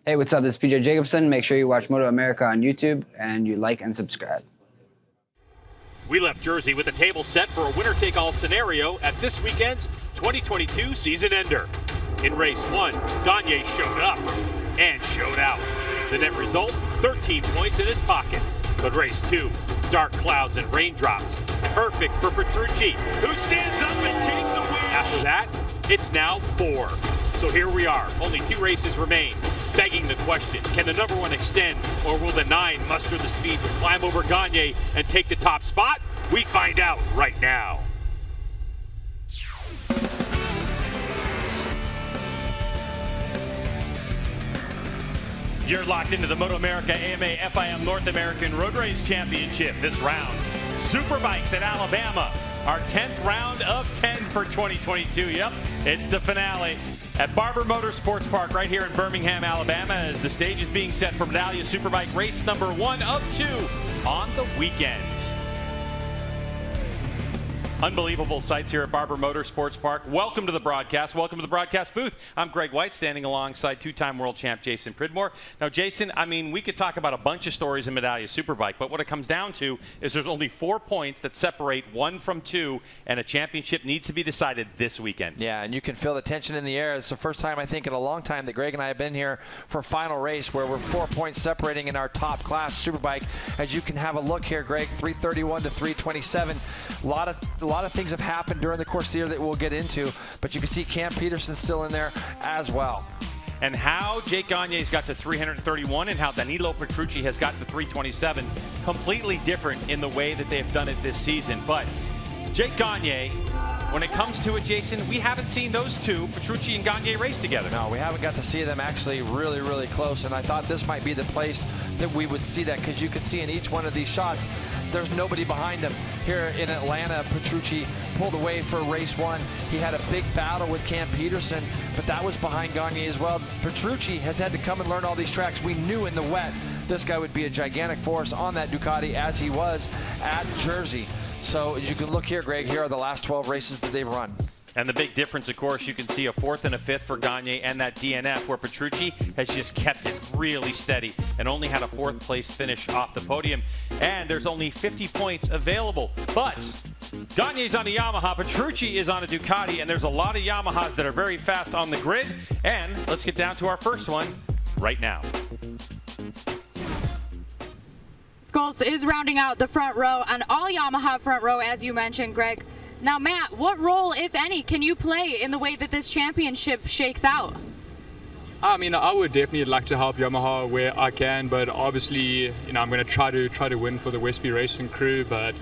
Hey, what's up? This is PJ Jacobson. Make sure you watch MotoAmerica on YouTube and you like and subscribe. We left Jersey with the table set for a winner-take-all scenario at this weekend's 2022 season ender. In race 1, Gagne showed up and showed out. The net result, 13 points in his pocket. But race 2, dark clouds and raindrops. Perfect for Petrucci, who stands up and takes a win. After that, it's now 4. So here we are, only 2 races remain. Begging the question, can the number 1 extend, or will the 9 muster the speed to climb over Gagne and take the top spot? We find out right now. You're locked into the MotoAmerica AMA FIM North American Road Race Championship. This round, Superbikes at Alabama. Our 10th round of 10 for 2022. Yep, it's the finale at Barber Motorsports Park right here in Birmingham, Alabama, as the stage is being set for Medallia Superbike race number 1 of 2 on the weekend. Unbelievable sights here at Barber Motorsports Park. Welcome to the broadcast. Welcome to the broadcast booth. I'm Greg White, standing alongside 2-time world champ Jason Pridmore. Now, Jason, I mean, we could talk about a bunch of stories in Medallia Superbike, but what it comes down to is there's only 4 points that separate 1 from 2, and a championship needs to be decided this weekend. Yeah, and you can feel the tension in the air. It's the first time, I think, in a long time that Greg and I have been here for a final race where we're 4 points separating in our top class Superbike. As you can have a look here, Greg, 331 to 327. A lot of things have happened during the course of the year that we'll get into, but you can see Cam Peterson still in there as well. And how Jake Gagne's got to 331 and how Danilo Petrucci has gotten to 327, completely different in the way that they've done it this season. But Jake Gagne, when it comes to it, Jason, we haven't seen those two, Petrucci and Gagne, race together. No, we haven't got to see them actually really, really close, and I thought this might be the place that we would see that, because you could see in each one of these shots, there's nobody behind him. Here in Atlanta, Petrucci pulled away for race 1. He had a big battle with Cam Peterson, but that was behind Gagne as well. Petrucci has had to come and learn all these tracks. We knew in the wet this guy would be a gigantic force on that Ducati, as he was at Jersey. So as you can look here, Greg, here are the last 12 races that they've run. And the big difference, of course, you can see a 4th and a 5th for Gagne and that DNF, where Petrucci has just kept it really steady and only had a 4th place finish off the podium. And there's only 50 points available. But Gagne's on a Yamaha, Petrucci is on a Ducati, and there's a lot of Yamahas that are very fast on the grid. And let's get down to our first one right now. Scholz is rounding out the front row, an all Yamaha front row, as you mentioned, Greg. Now, Matt, what role, if any, can you play in the way that this championship shakes out? I mean, I would definitely like to help Yamaha where I can, but obviously, you know, I'm going to try to win for the Westby Racing crew. But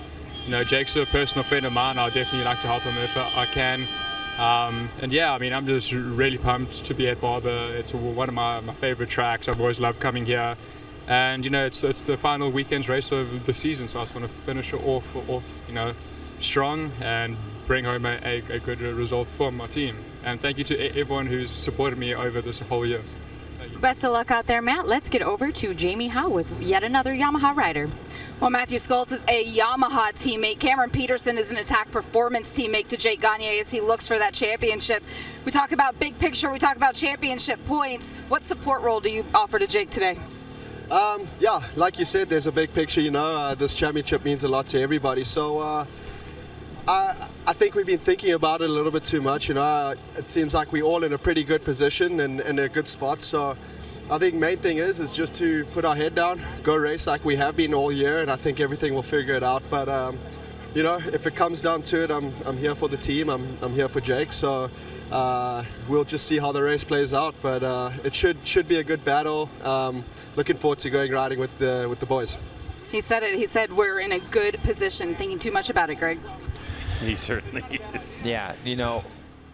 you know, Jake's a personal friend of mine. I'll definitely like to help him if I can. And yeah, I mean, I'm just really pumped to be at Barber. It's one of my favorite tracks. I've always loved coming here. And you know, it's the final weekend's race of the season, so I just want to finish it off, you know, strong and bring home a good result for my team. And thank you to everyone who's supported me over this whole year. Best of luck out there, Matt. Let's get over to Jamie Howe with yet another Yamaha rider. Well, Matthew Scholz is a Yamaha teammate. Cameron Peterson is an attack performance teammate to Jake Gagne as he looks for that championship. We talk about big picture, we talk about championship points. What support role do you offer to Jake today? Yeah, like you said, there's a big picture. You know, this championship means a lot to everybody. So I think we've been thinking about it a little bit too much. You know, it seems like we're all in a pretty good position and in a good spot. So I think main thing is just to put our head down, go race like we have been all year, and I think everything will figure it out. But you know, if it comes down to it, I'm here for the team. I'm here for Jake. So we'll just see how the race plays out. But it should be a good battle. Looking forward to going riding with the boys. He said it. He said we're in a good position. Thinking too much about it, Greg. He certainly is. Yeah, you know,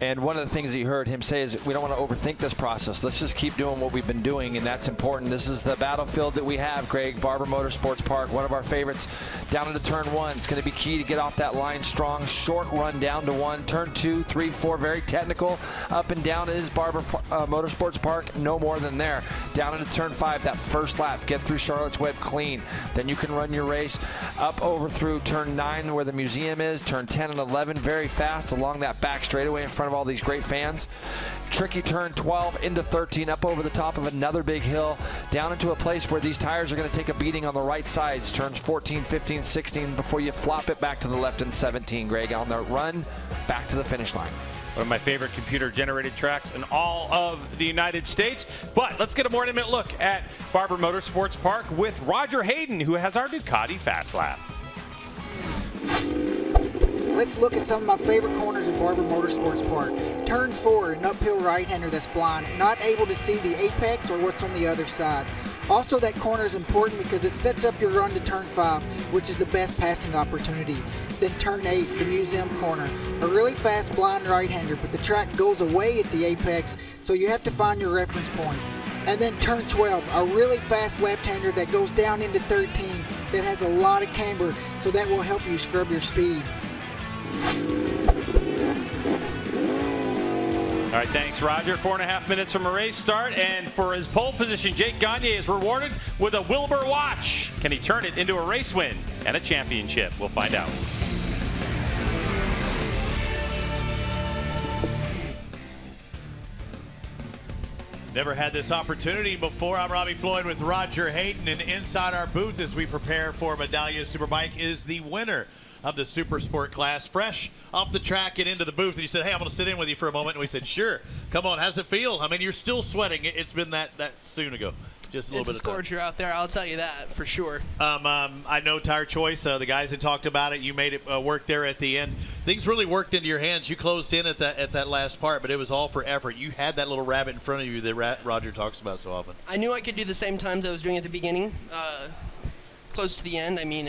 and one of the things that you heard him say is we don't want to overthink this process. Let's just keep doing what we've been doing, and that's important. This is the battlefield that we have, Greg. Barber Motorsports Park, one of our favorites, down into turn 1. It's going to be key to get off that line strong. Short run down to 1. Turn 2, 3, 4, very technical. Up and down is Barber Motorsports Park, no more than there. Down into turn 5, that first lap, get through Charlotte's Web clean. Then you can run your race up over through turn 9 where the museum is. Turn 10 and 11, very fast along that back straightaway in front of of all these great fans. Tricky turn 12 into 13, up over the top of another big hill, down into a place where these tires are going to take a beating on the right sides. Turns 14, 15, 16 before you flop it back to the left in 17, Greg, on the run back to the finish line. One of my favorite computer-generated tracks in all of the United States. But let's get a more intimate look at Barber Motorsports Park with Roger Hayden, who has our Ducati Fast Lap. Let's look at some of my favorite corners at Barber Motorsports Park. Turn 4, an uphill right-hander that's blind, not able to see the apex or what's on the other side. Also, that corner is important because it sets up your run to turn 5, which is the best passing opportunity. Then turn 8, the museum corner. A really fast blind right-hander, but the track goes away at the apex, so you have to find your reference points. And then turn 12, a really fast left-hander that goes down into 13 that has a lot of camber, so that will help you scrub your speed. All right, thanks, Roger. 4.5 minutes from a race start, and for his pole position, Jake Gagne is rewarded with a Wilbur watch. Can he turn it into a race win and a championship? We'll find out. Never had this opportunity before. I'm Robbie Floyd with Roger Hayden, and inside our booth as we prepare for Medallia Superbike is the winner of the Super Sport class, fresh off the track and into the booth. And he said, hey, I'm going to sit in with you for a moment. And we said, sure. Come on, how's it feel? I mean, you're still sweating. It's been that soon ago. Just a little bit of time. It's a scorcher out there, I'll tell you that for sure. I know tire choice. The guys had talked about it. You made it work there at the end. Things really worked into your hands. You closed in at that last part, but it was all for effort. You had that little rabbit in front of you that Roger talks about so often. I knew I could do the same times I was doing at the beginning, close to the end. I mean,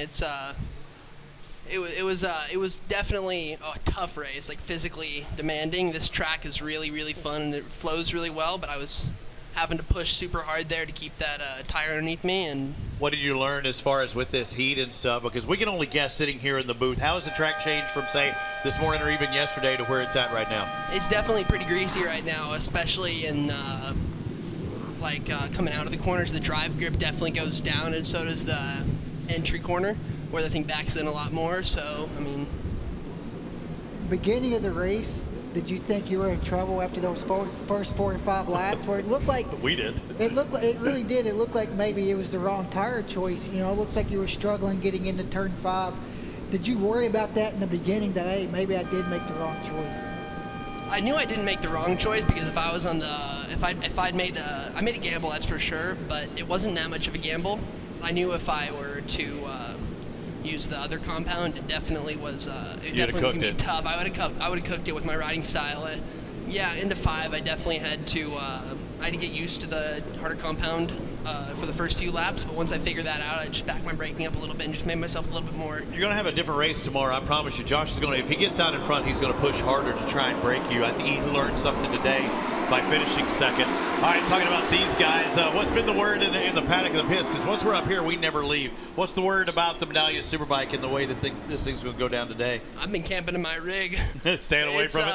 it was definitely a tough race, like physically demanding. This track is really, really fun and it flows really well, but I was having to push super hard there to keep that tire underneath me. And what did you learn as far as with this heat and stuff? Because we can only guess sitting here in the booth. How has the track changed from, say, this morning or even yesterday to where it's at right now? It's definitely pretty greasy right now, especially in coming out of the corners. The drive grip definitely goes down, and so does the entry corner, where the thing backs in a lot more. So, I mean, Beginning of the race, did you think you were in trouble after those first 4 or 5 laps where it looked like we did? It really did. It looked like maybe it was the wrong tire choice. You know, it looks like you were struggling getting into turn 5. Did you worry about that in the beginning, that hey, maybe I did make the wrong choice? I knew I didn't make the wrong choice because if I was on I made a gamble, that's for sure, but it wasn't that much of a gamble. I knew if I were to use the other compound, it definitely was. It definitely was gonna be tough. I would have cooked it with my riding style. Into 5, I definitely had to get used to the harder compound for the first few laps. But once I figured that out, I just backed my braking up a little bit and just made myself a little bit more. You're going to have a different race tomorrow, I promise you. Josh is going to, if he gets out in front, he's going to push harder to try and break you. I think he learned something today by finishing second. All right, talking about these guys, what's been the word in the paddock of the pits? Because once we're up here, we never leave. What's the word about the Medallia Superbike and the way that this thing's going to go down today? I've been camping in my rig. Staying away from it?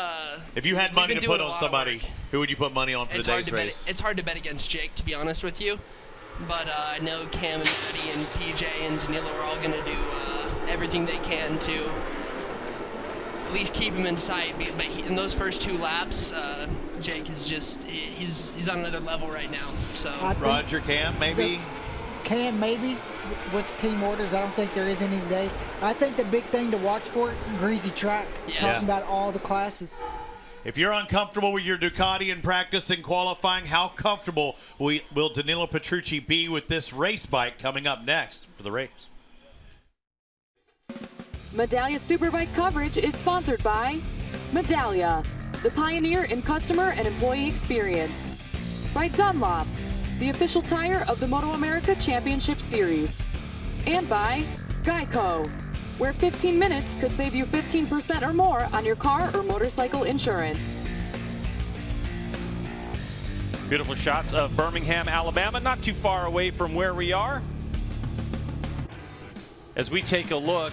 If you had money to put on somebody, who would you put money on for today's race? It's hard to bet against Jake, to be honest with you. But I know Cam and Maddie and PJ and Danilo are all going to do everything they can to at least keep him in sight. But in those first 2 laps, Jake is just, he's on another level right now. So Roger, Cam, maybe? Cam, maybe. What's team orders? I don't think there is any today. I think the big thing to watch for, greasy track. Yes. Talking about all the classes. If you're uncomfortable with your Ducati in practice and qualifying, how comfortable will Danilo Petrucci be with this race bike coming up next for the race? Medallia Superbike coverage is sponsored by Medallia, the pioneer in customer and employee experience. By Dunlop, the official tire of the MotoAmerica Championship Series. And by Geico, where 15 minutes could save you 15% or more on your car or motorcycle insurance. Beautiful shots of Birmingham, Alabama, not too far away from where we are. As we take a look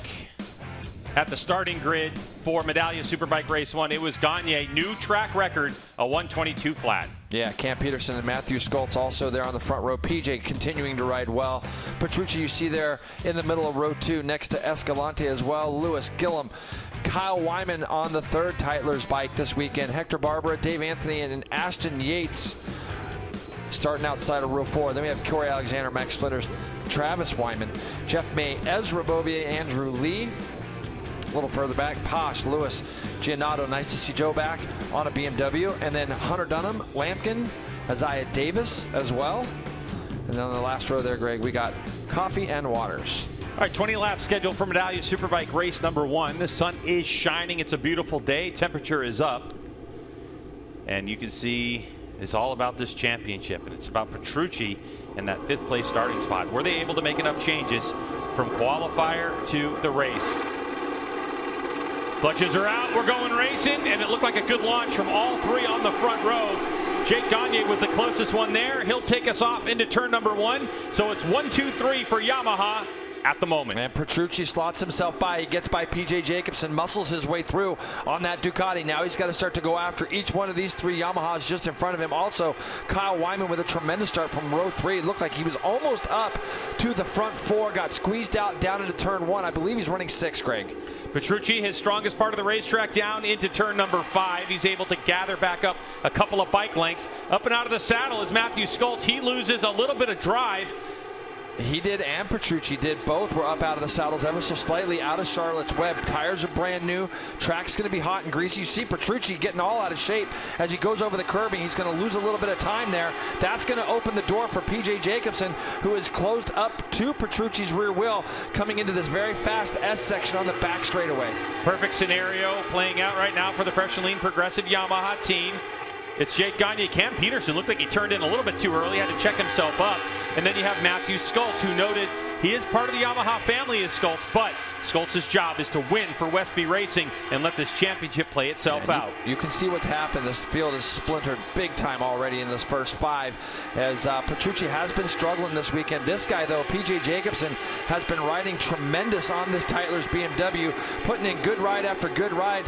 at the starting grid for Medallia Superbike Race 1, it was Gagne, new track record, a 122 flat. Yeah, Cam Peterson and Matthew Skoltz also there on the front row. PJ continuing to ride well. Petrucci, you see there in the middle of row 2 next to Escalante as well. Lewis Gillum Kyle Wyman on the third Tytler's bike this weekend. Hector Barber, Dave Anthony, and Ashton Yates starting outside of row 4. Then we have Corey Alexander, Max Flitters, Travis Wyman, Jeff May, Ezra Bovier, Andrew Lee. A little further back, Posh, Lewis, Giannato. Nice to see Joe back on a BMW. And then Hunter Dunham, Lampkin, Isaiah Davis as well. And then on the last row there, Greg, we got Coffee and Waters. All right, 20 laps scheduled for Medallia Superbike race number 1. The sun is shining. It's a beautiful day. Temperature is up. And you can see it's all about this championship. And it's about Petrucci and that 5th place starting spot. Were they able to make enough changes from qualifier to the race? Clutches are out. We're going racing. And it looked like a good launch from all 3 on the front row. Jake Gagne was the closest one there. He'll take us off into turn number 1. So it's 1, 2, 3 for Yamaha at the moment. And Petrucci slots himself by. He gets by P.J. Jacobson, muscles his way through on that Ducati. Now he's got to start to go after each one of these 3 Yamahas just in front of him. Also, Kyle Wyman with a tremendous start from row 3. It looked like he was almost up to the front 4, got squeezed out down into turn 1. I believe he's running 6, Greg. Petrucci, his strongest part of the racetrack, down into turn number 5. He's able to gather back up a couple of bike lengths. Up and out of the saddle is Matthew Skoltz. He loses a little bit of drive. He did, and Petrucci did. Both were up out of the saddles ever so slightly out of Charlotte's Web. Tires are brand new. Track's going to be hot and greasy. You see Petrucci getting all out of shape as he goes over the curbing. He's going to lose a little bit of time there. That's going to open the door for P.J. Jacobson, who is closed up to Petrucci's rear wheel, coming into this very fast S section on the back straightaway. Perfect scenario playing out right now for the Fresh and Lean Progressive Yamaha team. It's Jake Gagne. Cam Peterson looked like he turned in a little bit too early, had to check himself up. And then you have Matthew Skoltz, who noted he is part of the Yamaha family as Skoltz, but Skoltz's job is to win for Westby Racing and let this championship play itself out. You can see what's happened. This field is splintered big time already in this first 5 as Petrucci has been struggling this weekend. This guy, though, P.J. Jacobson, has been riding tremendous on this Tytler's BMW, putting in good ride after good ride.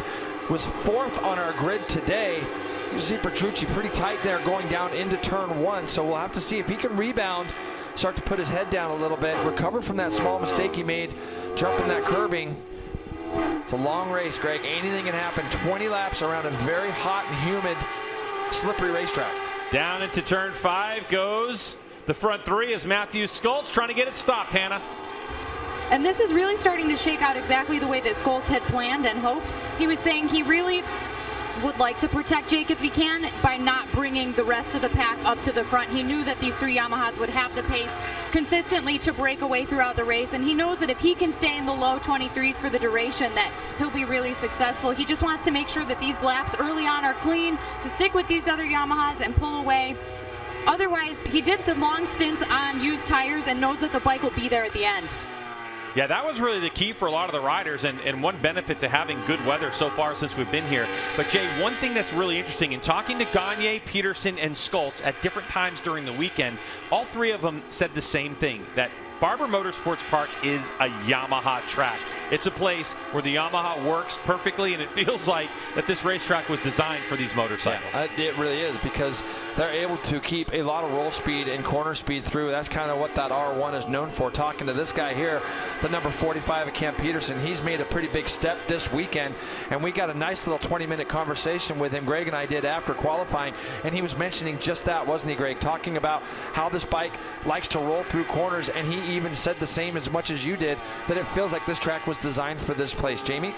Was 4th on our grid today. You see Petrucci pretty tight there going down into turn 1, so we'll have to see if he can rebound, start to put his head down a little bit, recover from that small mistake he made, jumping that curbing. It's a long race, Greg. Anything can happen. 20 laps around a very hot and humid, slippery racetrack. Down into turn 5 goes the front 3 as Matthew Skoltz trying to get it stopped, Hannah. And this is really starting to shake out exactly the way that Skoltz had planned and hoped. He was saying he really would like to protect Jake if he can by not bringing the rest of the pack up to the front. He knew that these 3 Yamahas would have the pace consistently to break away throughout the race, and he knows that if he can stay in the low 23s for the duration, that he'll be really successful. He just wants to make sure that these laps early on are clean, to stick with these other Yamahas and pull away. Otherwise, he did some long stints on used tires and knows that the bike will be there at the end. Yeah, that was really the key for a lot of the riders, and one benefit to having good weather so far since we've been here. But Jay, one thing that's really interesting, in talking to Gagne, Peterson, and Skoltz at different times during the weekend, all 3 of them said the same thing, that Barber Motorsports Park is a Yamaha track. It's a place where the Yamaha works perfectly, and it feels like that this racetrack was designed for these motorcycles. Yeah, it really is, because they're able to keep a lot of roll speed and corner speed through. That's kind of what that R1 is known for. Talking to this guy here, the number 45 of Cam Peterson, he's made a pretty big step this weekend, and we got a nice little 20-minute conversation with him. Greg and I did after qualifying, and he was mentioning just that, wasn't he, Greg? Talking about how this bike likes to roll through corners, and he even said the same as much as you did, that it feels like this track was designed for this place. Jamie?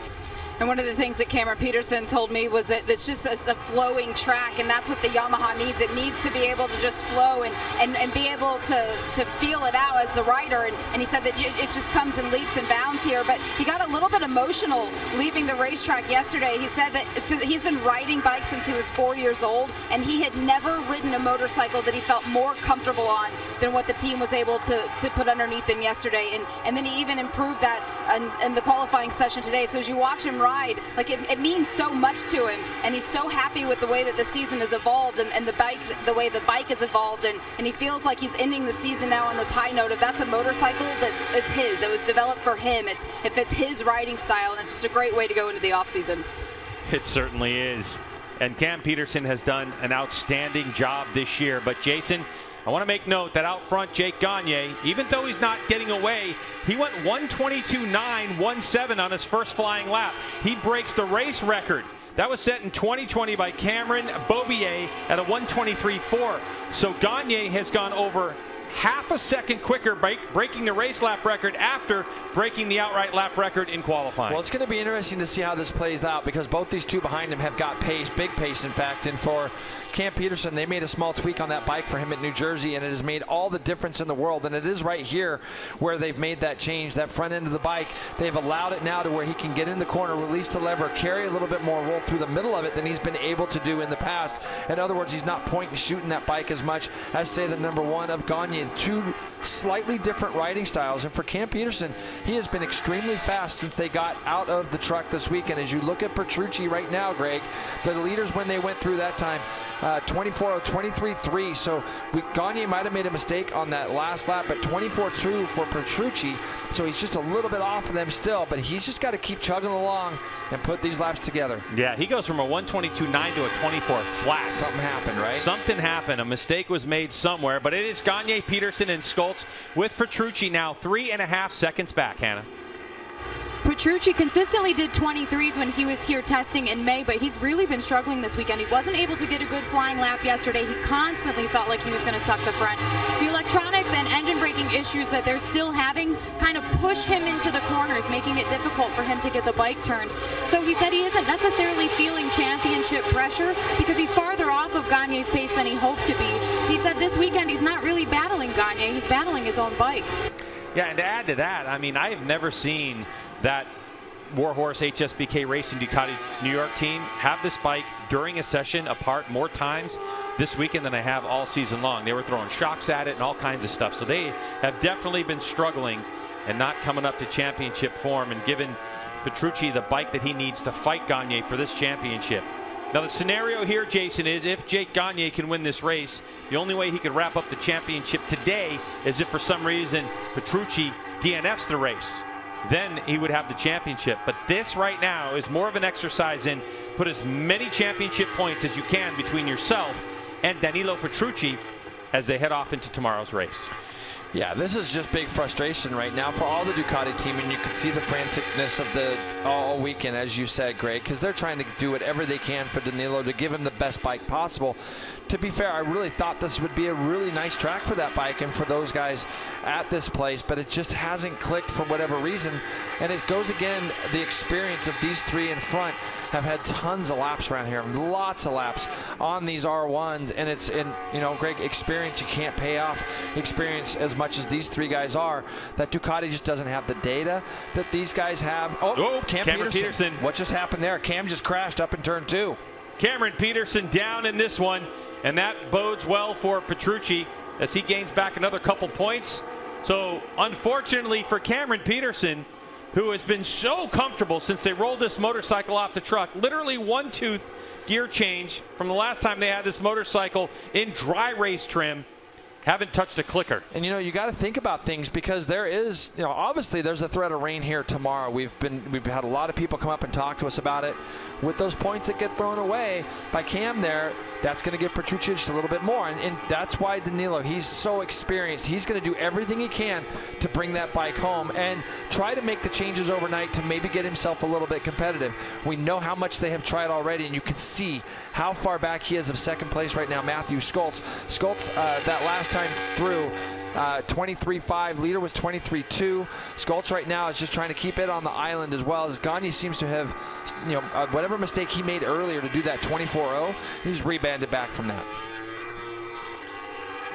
And one of the things that Cameron Peterson told me was that it's just a flowing track, and that's what the Yamaha needs. It needs to be able to just flow and be able to feel it out as the rider. And he said that it just comes in leaps and bounds here. But he got a little bit emotional leaving the racetrack yesterday. He said that he's been riding bikes since he was 4 years old, and he had never ridden a motorcycle that he felt more comfortable on than what the team was able to put underneath him yesterday. And then he even improved that in the qualifying session today. So as you watch him ride, like it means so much to him, and he's so happy with the way that the season has evolved and the way the bike has evolved, and he feels like he's ending the season now on this high note of that's a motorcycle that's his. It was developed for him. It fits his riding style, and it's just a great way to go into the off season. It certainly is. And Cam Peterson has done an outstanding job this year. But Jason, I want to make note that out front, Jake Gagne, even though he's not getting away, he went 1:22.917 on his first flying lap. He breaks the race record. That was set in 2020 by Cameron Bobier at a 1:23.4. So Gagne has gone over half a second quicker, breaking the race lap record after breaking the outright lap record in qualifying. Well, it's going to be interesting to see how this plays out because both these two behind him have got pace, big pace in fact, and for Cam Peterson, they made a small tweak on that bike for him at New Jersey, and it has made all the difference in the world. And it is right here where they've made that change, that front end of the bike. They've allowed it now to where he can get in the corner, release the lever, carry a little bit more roll through the middle of it than he's been able to do in the past. In other words, he's not point and shooting that bike as much as, say, the number one of Gagne. Two slightly different riding styles. And for Cam Peterson, he has been extremely fast since they got out of the truck this weekend. As you look at Petrucci right now, Greg, the leaders when they went through that time, 23.3. So Gagne might have made a mistake on that last lap, but 24.2 for Petrucci. So he's just a little bit off of them still, but he's just got to keep chugging along and put these laps together. Yeah, he goes from a 1:22.9 to a 24 flat. Something happened, right? Something happened. A mistake was made somewhere, but it is Gagne, Peterson, and Schultz with Petrucci now 3.5 seconds back, Hannah. Petrucci consistently did 23s when he was here testing in May, but he's really been struggling this weekend. He wasn't able to get a good flying lap yesterday. He constantly felt like he was going to tuck the front. The electronics and engine braking issues that they're still having kind of push him into the corners, making it difficult for him to get the bike turned. So he said he isn't necessarily feeling championship pressure because he's farther off of Gagne's pace than he hoped to be. He said this weekend he's not really battling Gagne, he's battling his own bike. Yeah, and to add to that, I mean, I have never seen that Warhorse HSBK Racing Ducati New York team have this bike during a session apart more times this weekend than I have all season long. They were throwing shocks at it and all kinds of stuff. So they have definitely been struggling and not coming up to championship form and giving Petrucci the bike that he needs to fight Gagne for this championship. Now the scenario here, Jason, is if Jake Gagne can win this race, the only way he could wrap up the championship today is if for some reason Petrucci DNFs the race. Then he would have the championship. But this right now is more of an exercise in put as many championship points as you can between yourself and Danilo Petrucci as they head off into tomorrow's race. Yeah, this is just big frustration right now for all the Ducati team, and you can see the franticness of the all weekend, as you said, Greg, because they're trying to do whatever they can for Danilo to give him the best bike possible. To be fair, I really thought this would be a really nice track for that bike and for those guys at this place, but it just hasn't clicked for whatever reason. And it goes again, the experience of these three in front have had tons of laps around here, lots of laps on these R1s, and it's in, you know, Greg, experience you can't pay off experience as much as these three guys are. That Ducati just doesn't have the data that these guys have. Oh, Cameron Peterson. What just happened there? Cam just crashed up in turn 2. Cameron Peterson down in this one, and that bodes well for Petrucci as he gains back another couple points. So unfortunately for Cameron Peterson, who has been so comfortable since they rolled this motorcycle off the truck, literally one tooth gear change from the last time they had this motorcycle in dry race trim, haven't touched a clicker. And you know, you got to think about things because there is, you know, obviously there's a threat of rain here tomorrow. We've had a lot of people come up and talk to us about it. With those points that get thrown away by Cam there, that's going to give Petrucci just a little bit more. And that's why Danilo, he's so experienced. He's going to do everything he can to bring that bike home and try to make the changes overnight to maybe get himself a little bit competitive. We know how much they have tried already, and you can see how far back he is of second place right now. Matthew Schultz. Schultz, that last time through, 23.5, leader was 23.2. Schultz right now is just trying to keep it on the island, as well as Gagne seems to have, you know, whatever mistake he made earlier to do that 24.0, he's rebanded back from that.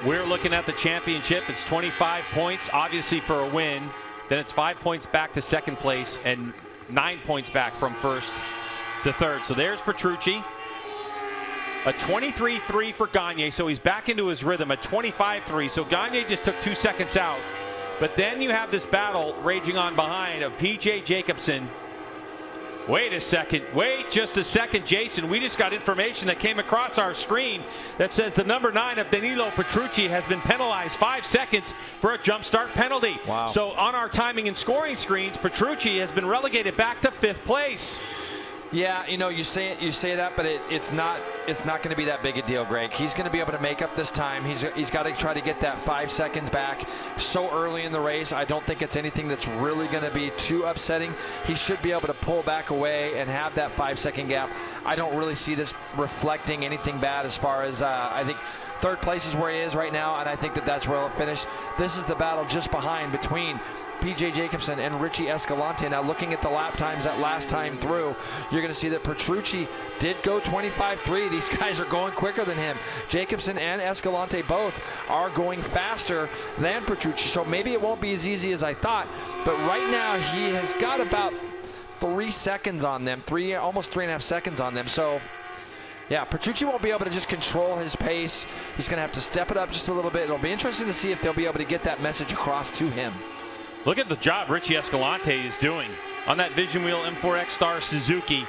We're looking at the championship. It's 25 points, obviously, for a win. Then it's 5 points back to second place and 9 points back from first to third. So there's Petrucci. A 23.3 for Gagne, so he's back into his rhythm. A 25.3, so Gagne just took 2 seconds out. But then you have this battle raging on behind of P.J. Jacobson. Wait a second. Wait just a second, Jason. We just got information that came across our screen that says the number 9 of Danilo Petrucci has been penalized 5 seconds for a jump start penalty. Wow. So on our timing and scoring screens, Petrucci has been relegated back to 5th place. Yeah, you know, you say that, but it's not going to be that big a deal, Greg. He's going to be able to make up this time. He's got to try to get that 5 seconds back so early in the race. I don't think it's anything that's really going to be too upsetting. He should be able to pull back away and have that 5 second gap. I don't really see this reflecting anything bad as far as I think third place is where he is right now, and I think that's where he'll finish. This is the battle just behind between P.J. Jacobsen and Richie Escalante. Now, looking at the lap times that last time through, you're going to see that Petrucci did go 25.3. These guys are going quicker than him. Jacobsen and Escalante both are going faster than Petrucci, so maybe it won't be as easy as I thought. But right now, he has got about 3 seconds on them, almost 3.5 seconds on them. So, yeah, Petrucci won't be able to just control his pace. He's going to have to step it up just a little bit. It'll be interesting to see if they'll be able to get that message across to him. Look at the job Richie Escalante is doing on that Vision Wheel M4X Star Suzuki.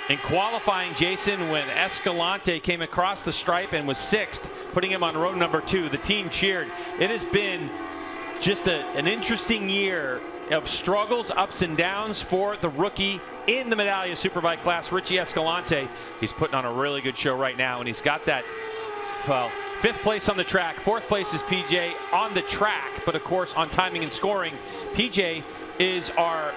In qualifying, Jason, when Escalante came across the stripe and was 6th, putting him on row number 2, the team cheered. It has been just an interesting year of struggles, ups and downs for the rookie in the Medallia Superbike class, Richie Escalante. He's putting on a really good show right now, and he's got that, well, 5th place on the track. 4th place is PJ on the track, but of course on timing and scoring, PJ is our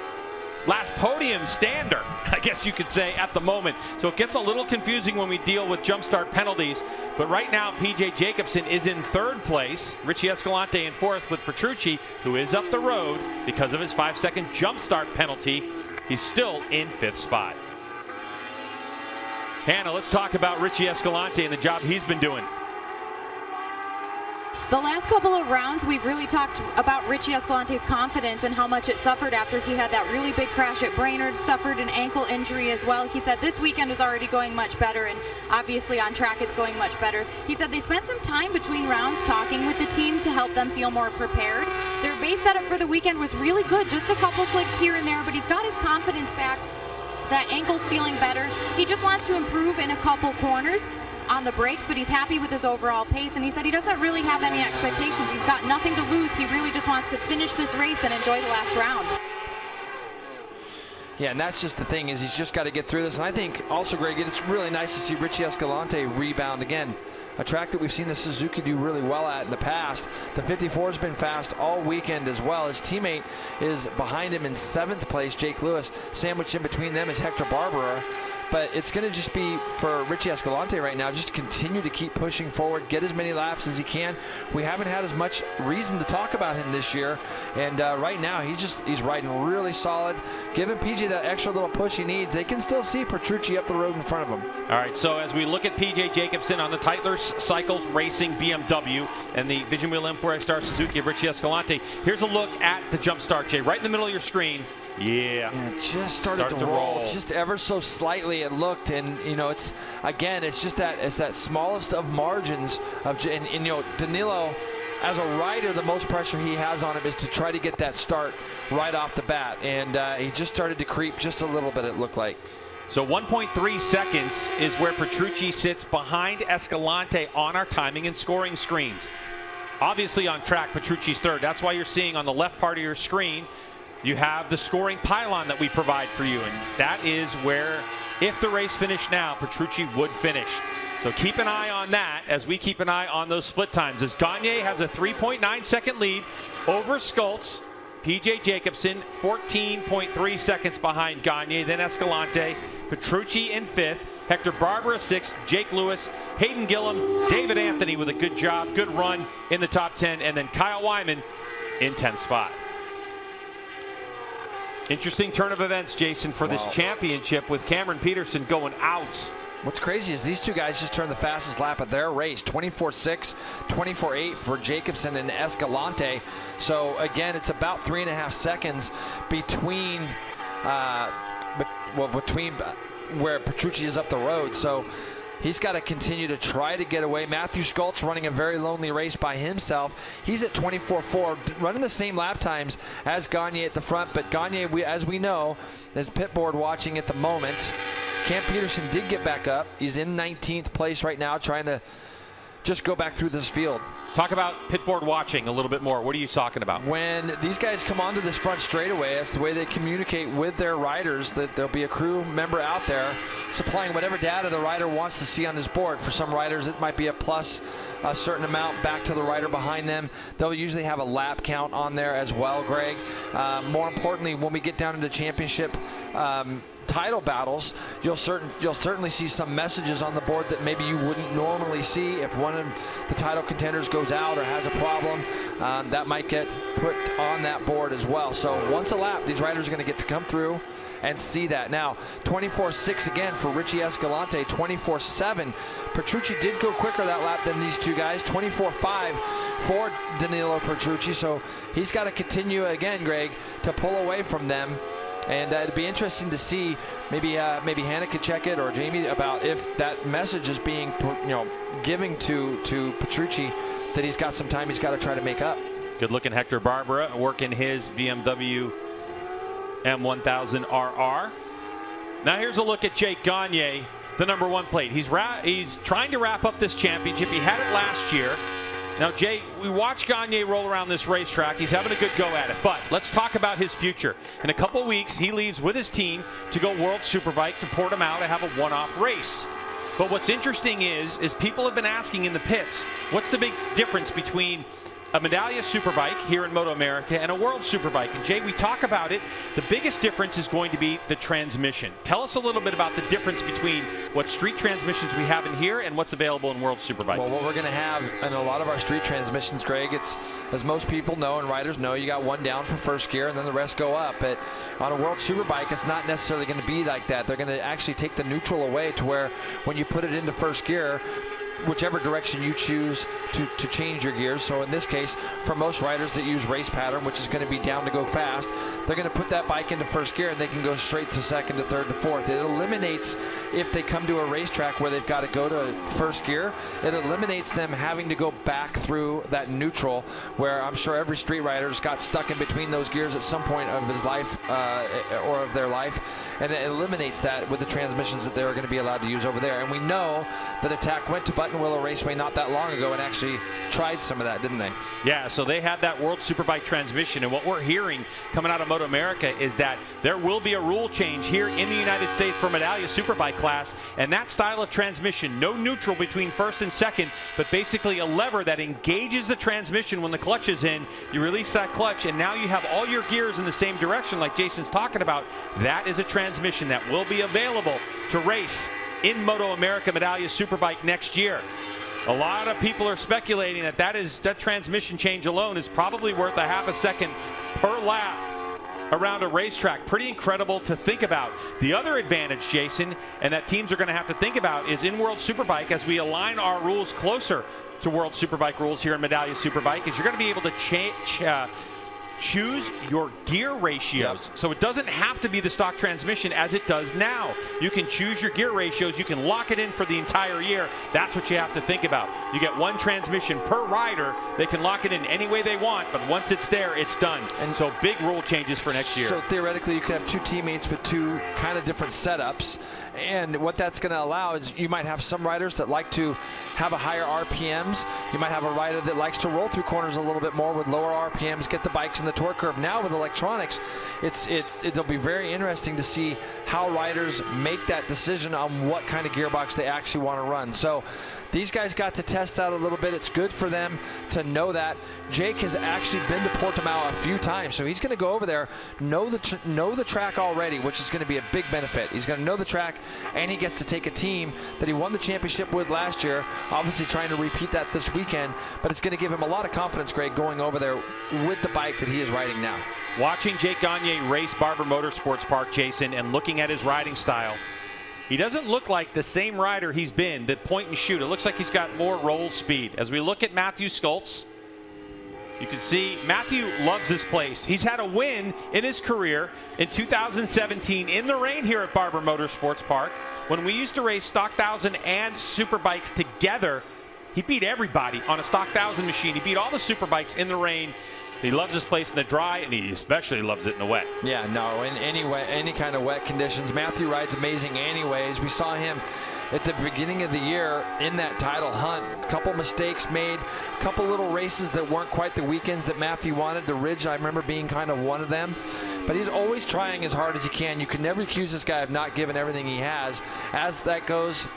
last podium stander, I guess you could say, at the moment. So it gets a little confusing when we deal with jump start penalties, but right now PJ Jacobsen is in 3rd place, Richie Escalante in 4th with Petrucci, who is up the road because of his 5 second jump start penalty. He's still in 5th spot. Hannah, let's talk about Richie Escalante and the job he's been doing. The last couple of rounds, we've really talked about Richie Escalante's confidence and how much it suffered after he had that really big crash at Brainerd, suffered an ankle injury as well. He said this weekend is already going much better, and obviously on track it's going much better. He said they spent some time between rounds talking with the team to help them feel more prepared. Their base setup for the weekend was really good, just a couple clicks here and there, but he's got his confidence back. That ankle's feeling better. He just wants to improve in a couple corners on the brakes, but he's happy with his overall pace, and he said he doesn't really have any expectations. He's got nothing to lose. He really just wants to finish this race and enjoy the last round. Yeah, and that's just the thing, is he's just got to get through this. And I think also, Greg, it's really nice to see Richie Escalante rebound again. A track that we've seen the Suzuki do really well at in the past. The 54 has been fast all weekend as well. His teammate is behind him in 7th place, Jake Lewis. Sandwiched in between them is Hector Barber. But it's going to just be for Richie Escalante right now, just continue to keep pushing forward, get as many laps as he can. We haven't had as much reason to talk about him this year, and right now he's riding really solid, giving PJ that extra little push he needs. They can still see Petrucci up the road in front of him. All right, so as we look at PJ Jacobsen on the Tytler Cycles Racing BMW and the Vision Wheel M4X Star Suzuki of Richie Escalante, here's a look at the jump start, Jay, right in the middle of your screen. Yeah, it just started to roll just ever so slightly. It looked, and you know, it's just that smallest of margins of, and you know, Danilo, as a rider, the most pressure he has on him is to try to get that start right off the bat, and he just started to creep just a little bit, it looked like. So 1.3 seconds is where Petrucci sits behind Escalante on our timing and scoring screens. Obviously on track, Petrucci's 3rd. That's why you're seeing on the left part of your screen you have the scoring pylon that we provide for you, and that is where, if the race finished now, Petrucci would finish. So keep an eye on that as we keep an eye on those split times. As Gagne has a 3.9 second lead over Skoltz. PJ Jacobsen 14.3 seconds behind Gagne, then Escalante. Petrucci in 5th. Hector Barber 6th. Jake Lewis, Hayden Gillum, David Anthony with a good job, good run in the top 10, and then Kyle Wyman in 10th spot. Interesting turn of events, Jason, for this championship with Cameron Peterson going out. What's crazy is these two guys just turned the fastest lap of their race, 24.6, 24.8 for Jacobsen and Escalante. So again, it's about 3.5 seconds between where Petrucci is up the road. So he's got to continue to try to get away. Matthew Skoltz running a very lonely race by himself. He's at 24.4, running the same lap times as Gagne at the front. But Gagne, as we know, is pit board watching at the moment. Cam Peterson did get back up. He's in 19th place right now, trying to just go back through this field. Talk about pitboard watching a little bit more. What are you talking about? When these guys come onto this front straightaway, that's the way they communicate with their riders, that there'll be a crew member out there supplying whatever data the rider wants to see on his board. For some riders, it might be a plus a certain amount back to the rider behind them. They'll usually have a lap count on there as well, Greg. More importantly, when we get down into championship title battles, you'll certainly see some messages on the board that maybe you wouldn't normally see. If one of the title contenders goes out or has a problem, that might get put on that board as well. So once a lap, these riders are going to get to come through and see that. Now, 24.6 again for Richie Escalante, 24.7. Petrucci did go quicker that lap than these two guys, 24.5 for Danilo Petrucci. So he's got to continue again, Greg, to pull away from them. And it'd be interesting to see, maybe Hannah could check it, or Jamie, about if that message is being, giving to Petrucci, that he's got some time he's got to try to make up. Good looking Hector Barbera working his BMW M1000RR. Now here's a look at Jake Gagne, the #1 plate. He's trying to wrap up this championship. He had it last year. Now, Jay, we watched Gagne roll around this racetrack. He's having a good go at it. But let's talk about his future. In a couple of weeks, he leaves with his team to go World Superbike to Portimao to have a one-off race. But what's interesting is people have been asking in the pits, what's the big difference between a Medallia Superbike here in MotoAmerica and a World Superbike? And Jay, we talk about it. The biggest difference is going to be the transmission. Tell us a little bit about the difference between what street transmissions we have in here and what's available in World Superbike. Well, what we're going to have in a lot of our street transmissions, Greg, it's, as most people know and riders know, you got one down for first gear and then the rest go up. But on a World Superbike, it's not necessarily going to be like that. They're going to actually take the neutral away to where when you put it into first gear, whichever direction you choose to change your gears. So in this case, for most riders that use race pattern, which is going to be down to go fast, they're going to put that bike into first gear and they can go straight to second to third to fourth. It eliminates, if they come to a racetrack where they've got to go to first gear, it eliminates them having to go back through that neutral, where I'm sure every street rider's got stuck in between those gears at some point of his life or of their life. And it eliminates that with the transmissions that they're going to be allowed to use over there. And we know that Attack went to Buttonwillow Raceway not that long ago and actually tried some of that, didn't they? Yeah, so they had that World Superbike transmission, and what we're hearing coming out of MotoAmerica is that there will be a rule change here in the United States for Medallia Superbike class, and that style of transmission, no neutral between first and second, but basically a lever that engages the transmission when the clutch is in. You release that clutch, and now you have all your gears in the same direction like Jason's talking about. That is a transmission that will be available to race in MotoAmerica Medallia Superbike next year. A lot of people are speculating that transmission change alone is probably worth a half a second per lap around a racetrack. Pretty incredible to think about. The other advantage, Jason, and that teams are going to have to think about is in World Superbike, as we align our rules closer to World Superbike rules here in Medallia Superbike, is you're going to be able to choose your gear ratios. Yep. So it doesn't have to be the stock transmission as it does now. You can choose your gear ratios. You can lock it in for the entire year. That's what you have to think about. You get one transmission per rider. They can lock it in any way they want, but once it's there, it's done. And so big rule changes for next year. So theoretically, you could have two teammates with two kind of different setups. And what that's going to allow is you might have some riders that like to have a higher RPMs. You might have a rider that likes to roll through corners a little bit more with lower RPMs, get the bikes in the torque curve. Now with electronics, it'll be very interesting to see how riders make that decision on what kind of gearbox they actually want to run. So these guys got to test out a little bit. It's good for them to know that. Jake has actually been to Portimao a few times, so he's going to go over there, know the track already, which is going to be a big benefit. He's going to know the track, and he gets to take a team that he won the championship with last year, obviously trying to repeat that this weekend, but it's going to give him a lot of confidence, Greg, going over there with the bike that he is riding now. Watching Jake Gagne race Barber Motorsports Park, Jason, and looking at his riding style, he doesn't look like the same rider he's been, that point and shoot. It looks like he's got more roll speed. As we look at Matthew Skoltz, you can see Matthew loves this place. He's had a win in his career in 2017 in the rain here at Barber Motorsports Park. When we used to race Stock 1000 and Superbikes together, he beat everybody on a Stock 1000 machine. He beat all the Superbikes in the rain. He loves this place in the dry, and he especially loves it in the wet. Yeah, no, in any kind of wet conditions. Matthew rides amazing anyways. We saw him at the beginning of the year in that title hunt. A couple mistakes made, a couple little races that weren't quite the weekends that Matthew wanted. The Ridge, I remember being kind of one of them. But he's always trying as hard as he can. You can never accuse this guy of not giving everything he has, as that goes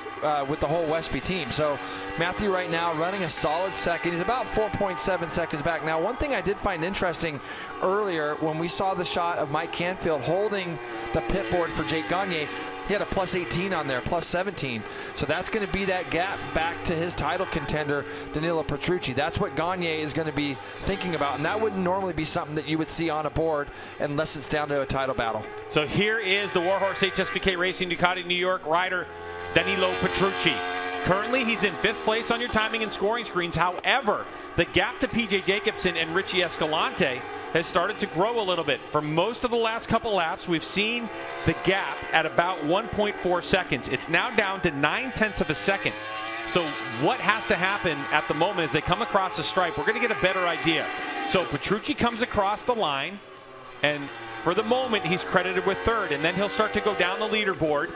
with the whole Westby team. So Matthew right now running a solid second. He's about 4.7 seconds back. Now, one thing I did find interesting earlier when we saw the shot of Mike Canfield holding the pit board for Jake Gagne, he had a plus 18 on there, plus 17. So that's going to be that gap back to his title contender, Danilo Petrucci. That's what Gagne is going to be thinking about, and that wouldn't normally be something that you would see on a board unless it's down to a title battle. So here is the Warhorse HSBK Racing Ducati New York rider, Danilo Petrucci. Currently, he's in 5th place on your timing and scoring screens. However, the gap to PJ Jacobsen and Richie Escalante has started to grow a little bit. For most of the last couple laps, we've seen the gap at about 1.4 seconds. It's now down to 9/10 of a second. So what has to happen at the moment as they come across the stripe? We're going to get a better idea. So Petrucci comes across the line, and for the moment, he's credited with 3rd, and then he'll start to go down the leaderboard.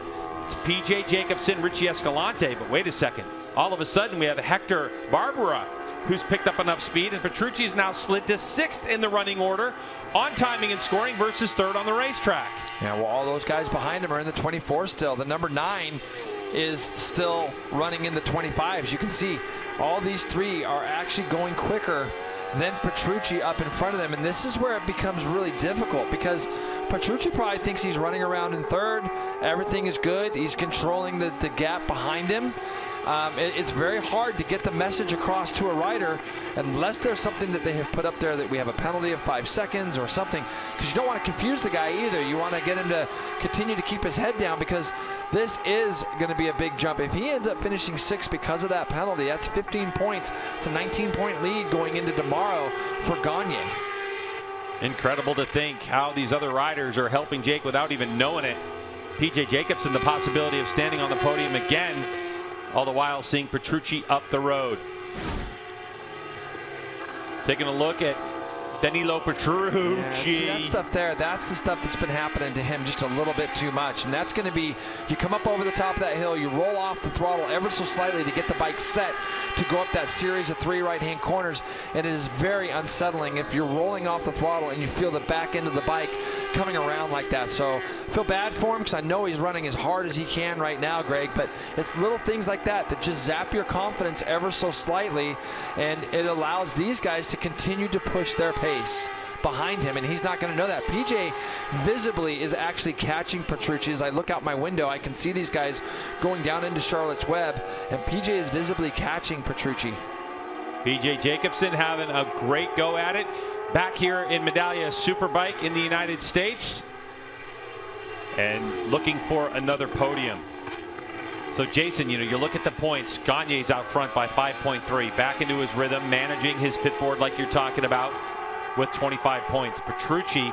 It's PJ Jacobsen, Richie Escalante, but wait a second. All of a sudden, we have Hector Barbera, who's picked up enough speed, and Petrucci is now slid to 6th in the running order on timing and scoring versus 3rd on the racetrack. Yeah, well, all those guys behind him are in the 24 still. The number 9 is still running in the 25s. You can see all these 3 are actually going quicker than Petrucci up in front of them, and this is where it becomes really difficult because Petrucci probably thinks he's running around in 3rd. Everything is good. He's controlling the gap behind him. It's very hard to get the message across to a rider unless there's something that they have put up there that we have a penalty of 5 seconds or something, because you don't want to confuse the guy either. You want to get him to continue to keep his head down because this is going to be a big jump. If he ends up finishing 6th because of that penalty, that's 15 points. It's a 19-point lead going into tomorrow for Gagne. Incredible to think how these other riders are helping Jake without even knowing it. PJ Jacobsen, the possibility of standing on the podium again, all the while seeing Petrucci up the road. Taking a look at Danilo Petrucci. Yeah, see that stuff there, that's the stuff that's been happening to him just a little bit too much. And that's going to be, you come up over the top of that hill, you roll off the throttle ever so slightly to get the bike set to go up that series of 3 right-hand corners. And it is very unsettling if you're rolling off the throttle and you feel the back end of the bike coming around like that. So I feel bad for him because I know he's running as hard as he can right now, Greg, but it's little things like that that just zap your confidence ever so slightly, and it allows these guys to continue to push their pace behind him, and he's not going to know that. PJ visibly is actually catching Petrucci. As I look out my window, I can see these guys going down into Charlotte's Web, and PJ is visibly catching Petrucci. PJ Jacobsen having a great go at it back here in Medallia Superbike in the United States, and looking for another podium. So Jason, you look at the points. Gagne's out front by 5.3, back into his rhythm, managing his pit board like you're talking about with 25 points. Petrucci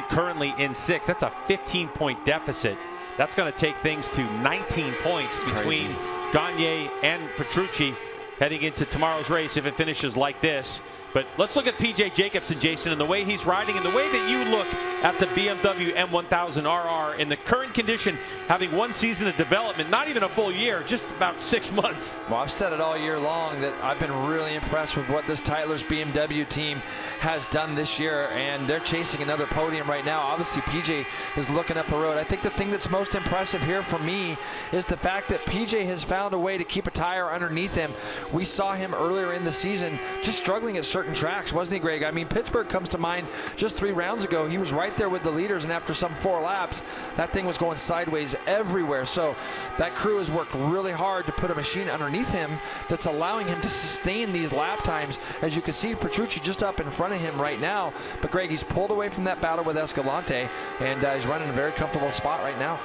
currently in 6th. That's a 15-point deficit. That's going to take things to 19 points between Gagne and Petrucci heading into tomorrow's race if it finishes like this. But let's look at PJ Jacobsen, Jason, and the way he's riding and the way that you look at the BMW M1000RR in the current condition, having 1 season of development, not even a full year, just about 6 months. Well, I've said it all year long that I've been really impressed with what this Tyler's BMW team has done this year, and they're chasing another podium right now. Obviously, PJ is looking up the road. I think the thing that's most impressive here for me is the fact that PJ has found a way to keep a tire underneath him. We saw him earlier in the season just struggling at certain tracks, wasn't he, Greg? I mean, Pittsburgh comes to mind just 3 rounds ago. He was right there with the leaders, and after some 4 laps, that thing was going sideways everywhere. So that crew has worked really hard to put a machine underneath him that's allowing him to sustain these lap times. As you can see, Petrucci just up in front of him right now. But Greg, he's pulled away from that battle with Escalante, and he's running a very comfortable spot right now.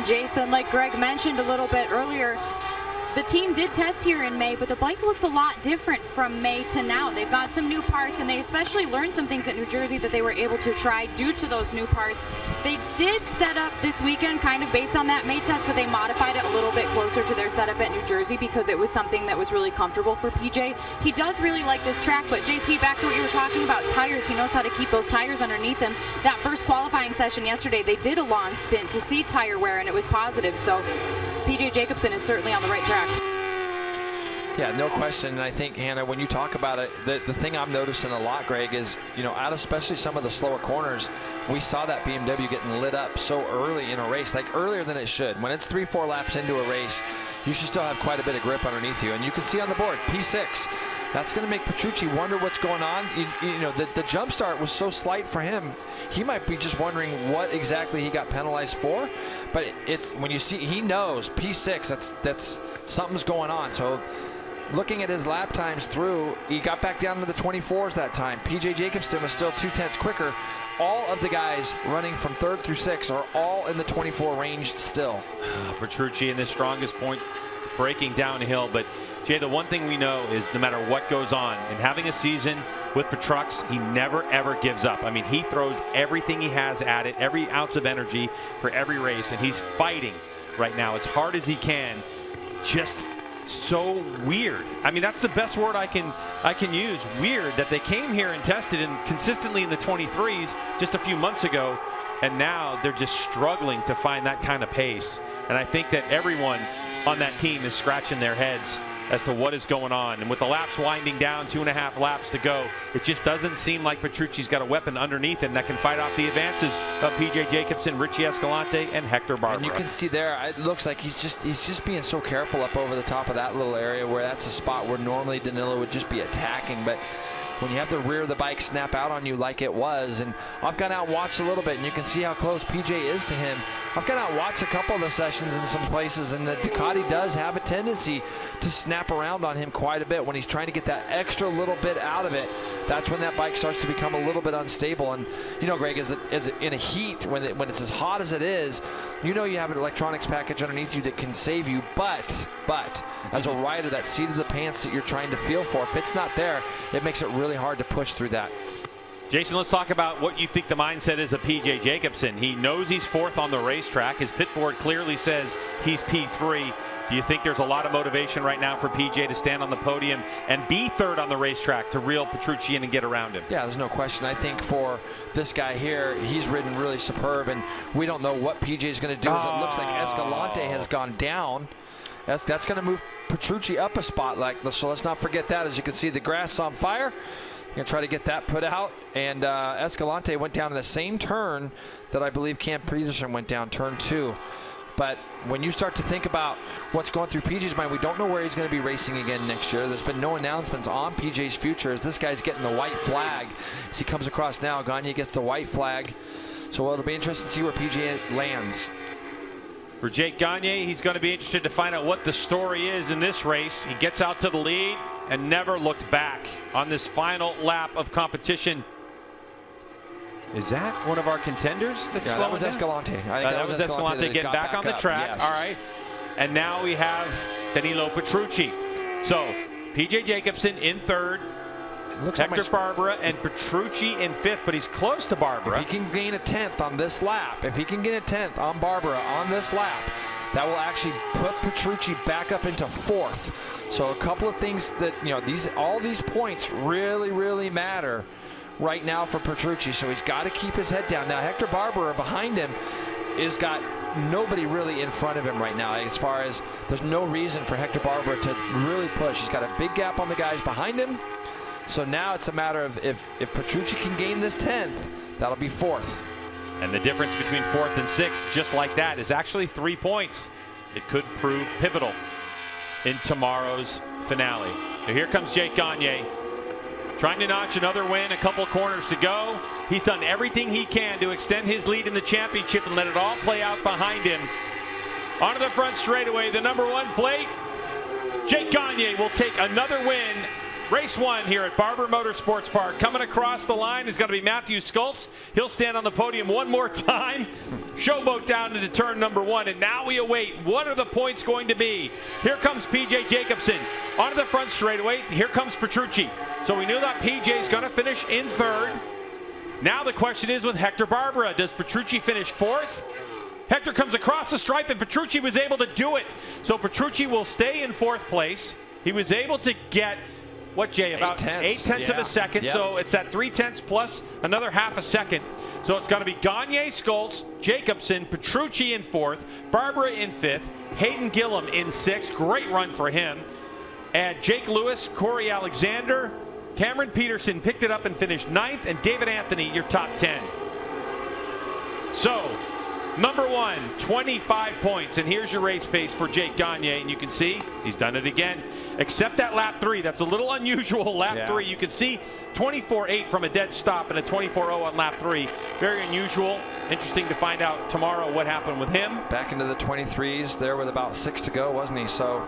Jason, like Greg mentioned a little bit earlier, the team did test here in May, but the bike looks a lot different from May to now. They've got some new parts, and they especially learned some things at New Jersey that they were able to try due to those new parts. They did set up this weekend kind of based on that May test, but they modified it a little bit closer to their setup at New Jersey because it was something that was really comfortable for PJ. He does really like this track, but JP, back to what you were talking about, tires, he knows how to keep those tires underneath him. That first qualifying session yesterday, they did a long stint to see tire wear, and it was positive, so PJ Jacobsen is certainly on the right track. Yeah, no question. And I think, Hannah, when you talk about it, the thing I'm noticing a lot, Greg, is, you know, out especially some of the slower corners, we saw that BMW getting lit up so early in a race, like earlier than it should. When it's 3-4 laps into a race, you should still have quite a bit of grip underneath you. And you can see on the board, P6. That's going to make Petrucci wonder what's going on. You know, the jump start was so slight for him. He might be just wondering what exactly he got penalized for. But it's when you see, he knows P6, that's something's going on. So looking at his lap times through, he got back down to the 24s that time. PJ Jacobsen was still 2/10 quicker. All of the guys running from 3rd through 6th are all in the 24 range still. Petrucci in the strongest point, breaking downhill. But Jay, the one thing we know is no matter what goes on, and having a season with Petrucci, he never ever gives up. I mean, he throws everything he has at it, every ounce of energy for every race, and he's fighting right now as hard as he can. Just so weird. I mean, that's the best word I can use. Weird that they came here and tested and consistently in the 23s just a few months ago, and now they're just struggling to find that kind of pace. And I think that everyone on that team is scratching their heads as to what is going on. And with the laps winding down, 2.5 laps to go, it just doesn't seem like Petrucci's got a weapon underneath him that can fight off the advances of PJ Jacobsen, Richie Escalante, and Hector Barbera. And you can see there, it looks like he's just being so careful up over the top of that little area where that's a spot where normally Danilo would just be attacking. But when you have the rear of the bike snap out on you like it was, and I've gone out and watched a little bit, and you can see how close PJ is to him. I've gone out and watched a couple of the sessions in some places, and the Ducati does have a tendency to snap around on him quite a bit when he's trying to get that extra little bit out of it. That's when that bike starts to become a little bit unstable. And you know, Greg, as in a heat, when it's as hot as it is, you know you have an electronics package underneath you that can save you. But as a rider, that seat of the pants that you're trying to feel for, if it's not there, it makes it really hard to push through that. Jason, let's talk about what you think the mindset is of PJ Jacobsen. He knows he's 4th on the racetrack. His pit board clearly says he's P3. Do you think there's a lot of motivation right now for PJ to stand on the podium and be 3rd on the racetrack to reel Petrucci in and get around him? Yeah, there's no question. I think for this guy here, he's ridden really superb, and we don't know what PJ is going to do. As it looks like Escalante has gone down. That's going to move Petrucci up a spot, so let's not forget that. As you can see, the grass is on fire. Going to try to get that put out, and Escalante went down in the same turn that I believe Cam Peterson went down, turn 2. But when you start to think about what's going through PJ's mind, we don't know where he's going to be racing again next year. There's been no announcements on PJ's future as this guy's getting the white flag. As he comes across now, Gagne gets the white flag. So it'll be interesting to see where PJ lands. For Jake Gagne, he's going to be interested to find out what the story is in this race. He gets out to the lead and never looked back on this final lap of competition. Is that one of our contenders? Yeah, that was Escalante. That was Escalante getting back on the track. Yes. All right. And now we have Danilo Petrucci. So PJ Jacobsen in 3rd. Hector Barbera and Petrucci in 5th, but he's close to Barbera. If he can gain a 10th on this lap, if he can get a 10th on Barbera on this lap, that will actually put Petrucci back up into 4th. So a couple of things that, you know, all these points really, really matter right now for Petrucci. So he's got to keep his head down. Now Hector Barbera behind him is got nobody really in front of him right now, as far as there's no reason for Hector Barbera to really push. He's got a big gap on the guys behind him. So now it's a matter of if Petrucci can gain this 10th, that'll be 4th. And the difference between 4th and 6th, just like that, is actually 3 points. It could prove pivotal in tomorrow's finale. Now here comes Jake Gagne, trying to notch another win, a couple corners to go. He's done everything he can to extend his lead in the championship and let it all play out behind him. Onto the front straightaway, the #1 plate. Jake Gagne will take another win Race 1 here at Barber Motorsports Park. Coming across the line is going to be Matthew Schultz. He'll stand on the podium one more time. Showboat down into turn number 1, and now we await. What are the points going to be? Here comes P.J. Jacobson onto the front straightaway. Here comes Petrucci. So we knew that P.J. is going to finish in 3rd. Now the question is with Hector Barbera, does Petrucci finish 4th? Hector comes across the stripe, and Petrucci was able to do it. So Petrucci will stay in 4th place. He was able to get, what, Jay, about 8/10 of a second. Yep. So it's that 3/10 plus another half a second. So it's going to be Gagne, Schultz, Jacobson, Petrucci in 4th, Barbera in 5th, Hayden Gillum in 6th. Great run for him. And Jake Lewis, Corey Alexander, Cameron Peterson picked it up and finished 9th, and David Anthony, your top 10. So, number 1, 25 points, and here's your race pace for Jake Gagne, and you can see he's done it again, except that lap 3. That's a little unusual, lap 3. You can see 24.8 from a dead stop and a 24.0 on lap 3. Very unusual. Interesting to find out tomorrow what happened with him. Back into the 23s there with about 6 to go, wasn't he? So,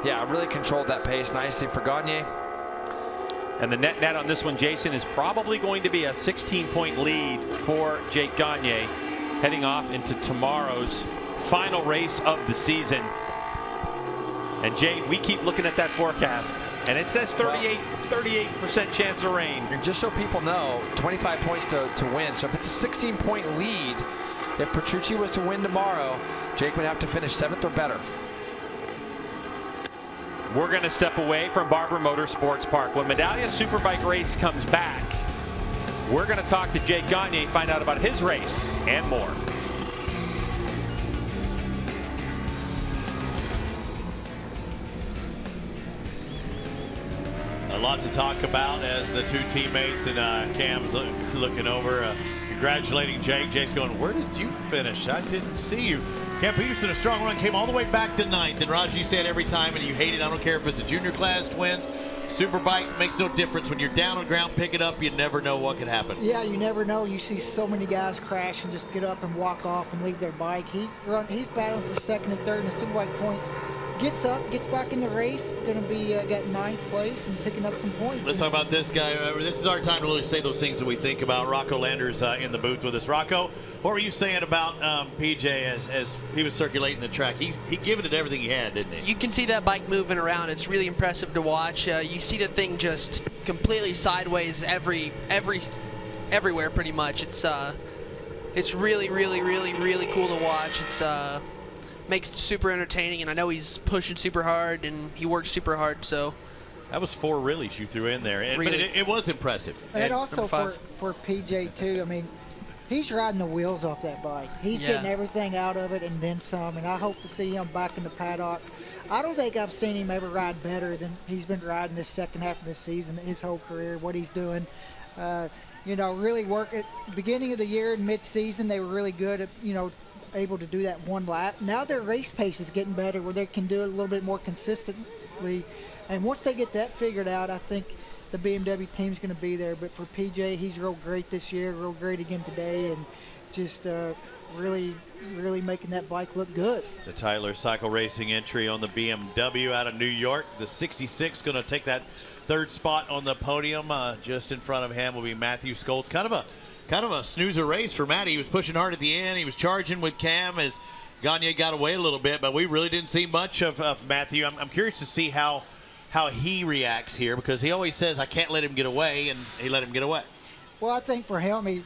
yeah, really controlled that pace nicely for Gagne. And the net on this one, Jason, is probably going to be a 16-point lead for Jake Gagne, heading off into tomorrow's final race of the season. And Jay, we keep looking at that forecast, and it says 38% chance of rain. And just so people know, 25 points to win. So if it's a 16-point lead, if Petrucci was to win tomorrow, Jake would have to finish 7th or better. We're going to step away from Barber Motorsports Park. When Medallia Superbike race comes back, we're going to talk to Jake Gagne, find out about his race and more. A lot to talk about as the two teammates and Cam's looking over, congratulating Jake. Jake's going, where did you finish? I didn't see you. Cam Peterson, a strong run, came all the way back to 9th. And Raj, you said every time, and you hate it, I don't care if it's a junior class, twins, Superbike, makes no difference. When you're down on the ground, pick it up, you never know what could happen. Yeah, you never know. You see so many guys crash and just get up and walk off and leave their bike. He's battling for 2nd and 3rd in the Superbike points. Gets up, gets back in the race, going to be got 9th place and picking up some points. Let's talk about this guy. This is our time to really say those things that we think about. Rocco Lander's in the booth with us. Rocco, what were you saying about PJ as he was circulating the track? He given it everything he had, didn't he? You can see that bike moving around. It's really impressive to watch. You see the thing just completely sideways everywhere pretty much. It's really, really, really, really cool to watch. It's makes it super entertaining, and I know he's pushing super hard and he works super hard. So that was 4 reallys you threw in there, but it was impressive. And also for PJ too. I mean, he's riding the wheels off that bike. He's getting everything out of it and then some. And I hope to see him back in the paddock. I don't think I've seen him ever ride better than he's been riding this second half of the season, his whole career. What he's doing. Really work at the beginning of the year and mid-season. They were really good at able to do that one lap. Now their race pace is getting better where they can do it a little bit more consistently. And once they get that figured out, I think the BMW team's going to be there. But for PJ, he's real great this year, real great again today, and just really making that bike look good. The Tyler Cycle Racing entry on the BMW out of New York. The 66 going to take that 3rd spot on the podium. Just in front of him will be Matthew Schultz. Kind of a snoozer race for Matty. He was pushing hard at the end. He was charging with Cam as Gagne got away a little bit, but we really didn't see much of Matthew. I'm curious to see how he reacts here, because he always says, I can't let him get away, and he let him get away. Well, I think for him,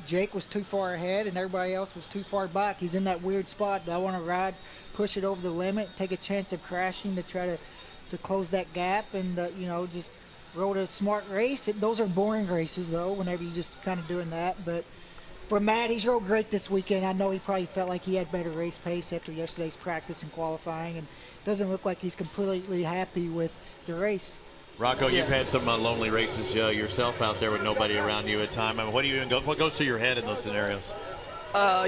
Jake was too far ahead and everybody else was too far back. He's in that weird spot. Do I want to ride, push it over the limit, take a chance of crashing to try to close that gap and, just rode a smart race. Those are boring races, though, whenever you're just kind of doing that. But for Matt, he's rode great this weekend. I know he probably felt like he had better race pace after yesterday's practice and qualifying, and doesn't look like he's completely happy with the race. Rocco, you've had some lonely races yourself out there with nobody around you at time. I mean, what goes through your head in those scenarios?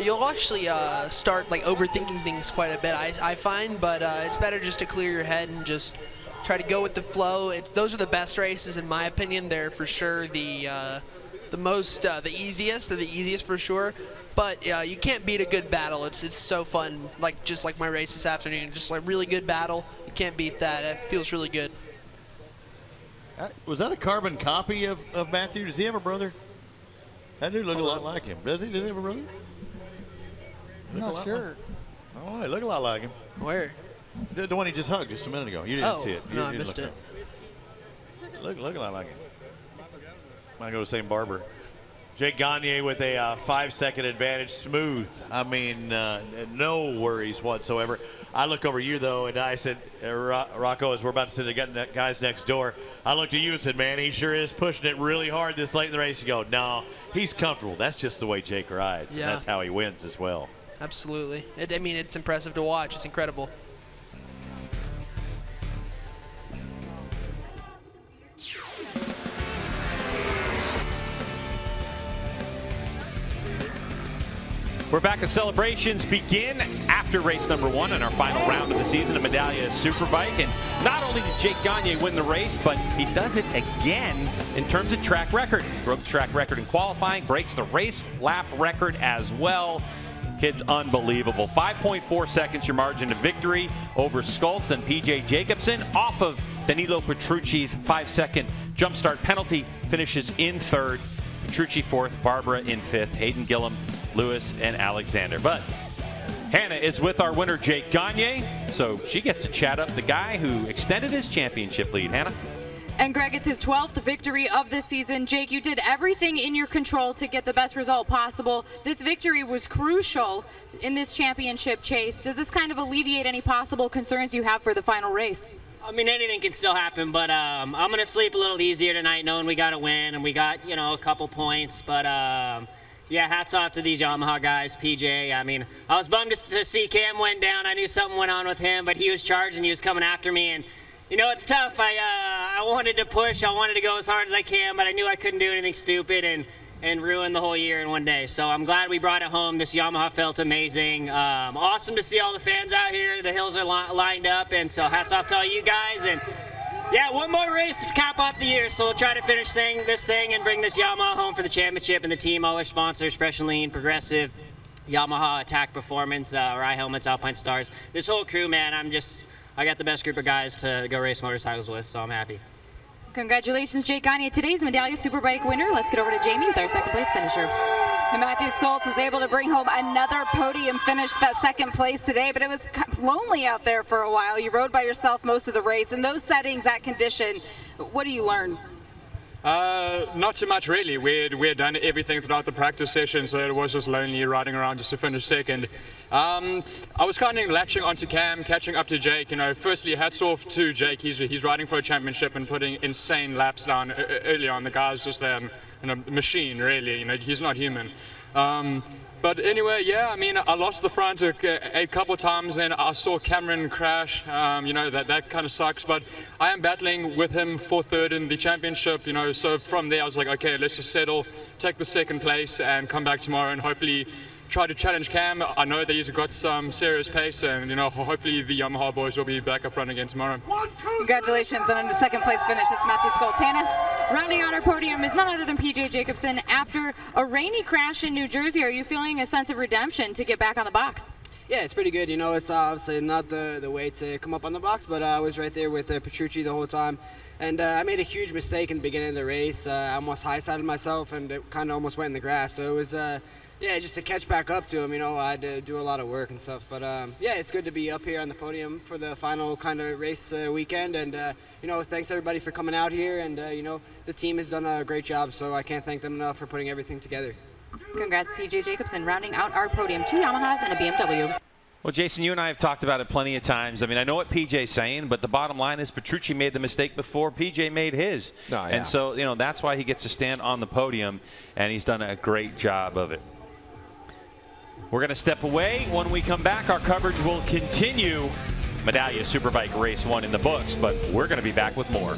You'll actually start overthinking things quite a bit, I find, but it's better just to clear your head and just try to go with the flow. Those are the best races, in my opinion. They're for sure the easiest. They're the easiest for sure. But you can't beat a good battle. It's so fun. Just like my race this afternoon, just really good battle. You can't beat that. It feels really good. Was that a carbon copy of Matthew? Does he have a brother? That dude look a lot like him. Does he? Does he have a brother? I'm not sure. Oh, he look a lot like him. Where? The one he just hugged just a minute ago. You didn't see it. No, I missed it. Look a lot like him. Might go to the same barber. Jake Gagne with a 5-second advantage, smooth. I mean, no worries whatsoever. I look over you, though, and I said, Rocco, as we're about to sit again, that guy's next door, I looked at you and said, man, he sure is pushing it really hard this late in the race. You go, no, he's comfortable. That's just the way Jake rides, and that's how he wins as well. Absolutely. I mean, it's impressive to watch. It's incredible. We're back as celebrations begin after race number 1 in our final round of the season of Medallia Superbike. And not only did Jake Gagne win the race, but he does it again in terms of track record. He broke the track record in qualifying, breaks the race lap record as well. Kid's unbelievable. 5.4 seconds your margin of victory over Schultz and PJ Jacobsen off of Danilo Petrucci's 5-second jump start penalty. Finishes in 3rd. Petrucci 4th, Barbara in 5th, Hayden Gillum, Lewis, and Alexander. But Hannah is with our winner, Jake Gagne, so she gets to chat up the guy who extended his championship lead. Hannah? And Greg, it's his 12th victory of the season. Jake, you did everything in your control to get the best result possible. This victory was crucial in this championship chase. Does this kind of alleviate any possible concerns you have for the final race? I mean, anything can still happen, but I'm going to sleep a little easier tonight knowing we got a win and we got, you know, a couple points. But, yeah, hats off to these Yamaha guys, PJ. I mean, I was bummed to see Cam went down. I knew something went on with him, but he was charging. He was coming after me. And, you know, it's tough. I wanted to push. I wanted to go as hard as I can, but I knew I couldn't do anything stupid and ruin the whole year in one day. So I'm glad we brought it home. This Yamaha felt amazing. Awesome to see all the fans out here. The hills are lined up, and so hats off to all you guys. And yeah, one more race to cap off the year, so we'll try to finish this thing and bring this Yamaha home for the championship. And the team, all our sponsors, Fresh and Lean, Progressive, Yamaha, Attack Performance, Rye Helmets, Alpine Stars. This whole crew, man, I got the best group of guys to go race motorcycles with, so I'm happy. Congratulations, Jake Gagne, today's Medallia Superbike winner. Let's get over to Jamie with our 2nd place finisher. And Matthew Schultz was able to bring home another podium finish, that 2nd place today, but it was kind of lonely out there for a while. You rode by yourself most of the race. In those settings, that condition, what do you learn? Not too much, really. We had done everything throughout the practice session, so it was just lonely riding around just to finish 2nd. I was kind of latching onto Cam, catching up to Jake. You know, firstly, hats off to Jake. He's riding for a championship and putting insane laps down early on. The guy's just a machine, really. You know, he's not human. But anyway, yeah, I mean, I lost the front a couple times, and I saw Cameron crash. You know, that kind of sucks, but I am battling with him for 3rd in the championship, you know, so from there I was like, okay, let's just settle, take the 2nd place, and come back tomorrow and hopefully try to challenge Cam. I know that he's got some serious pace, and, you know, hopefully the Yamaha boys will be back up front again tomorrow. Congratulations on a 2nd place finish. That's Matthew Schultz. Hannah? Rounding out our podium is none other than PJ Jacobsen. After a rainy crash in New Jersey, are you feeling a sense of redemption to get back on the box? Yeah, it's pretty good. You know, it's obviously not the way to come up on the box, but I was right there with Petrucci the whole time. And I made a huge mistake in the beginning of the race. I almost high-sided myself, and it kind of almost went in the grass. So it was, yeah, just to catch back up to him, you know, I had to do a lot of work and stuff. But, yeah, it's good to be up here on the podium for the final kind of race weekend. And, you know, thanks everybody for coming out here. And, you know, the team has done a great job, so I can't thank them enough for putting everything together. Congrats, PJ Jacobsen, rounding out our podium. 2 Yamahas and a BMW. Well, Jason, you and I have talked about it plenty of times. I mean, I know what PJ's saying, but the bottom line is Petrucci made the mistake before PJ made his. Oh, yeah. And so, you know, that's why he gets to stand on the podium, and he's done a great job of it. We're going to step away. When we come back, our coverage will continue. Medallia Superbike Race 1 in the books, but we're going to be back with more.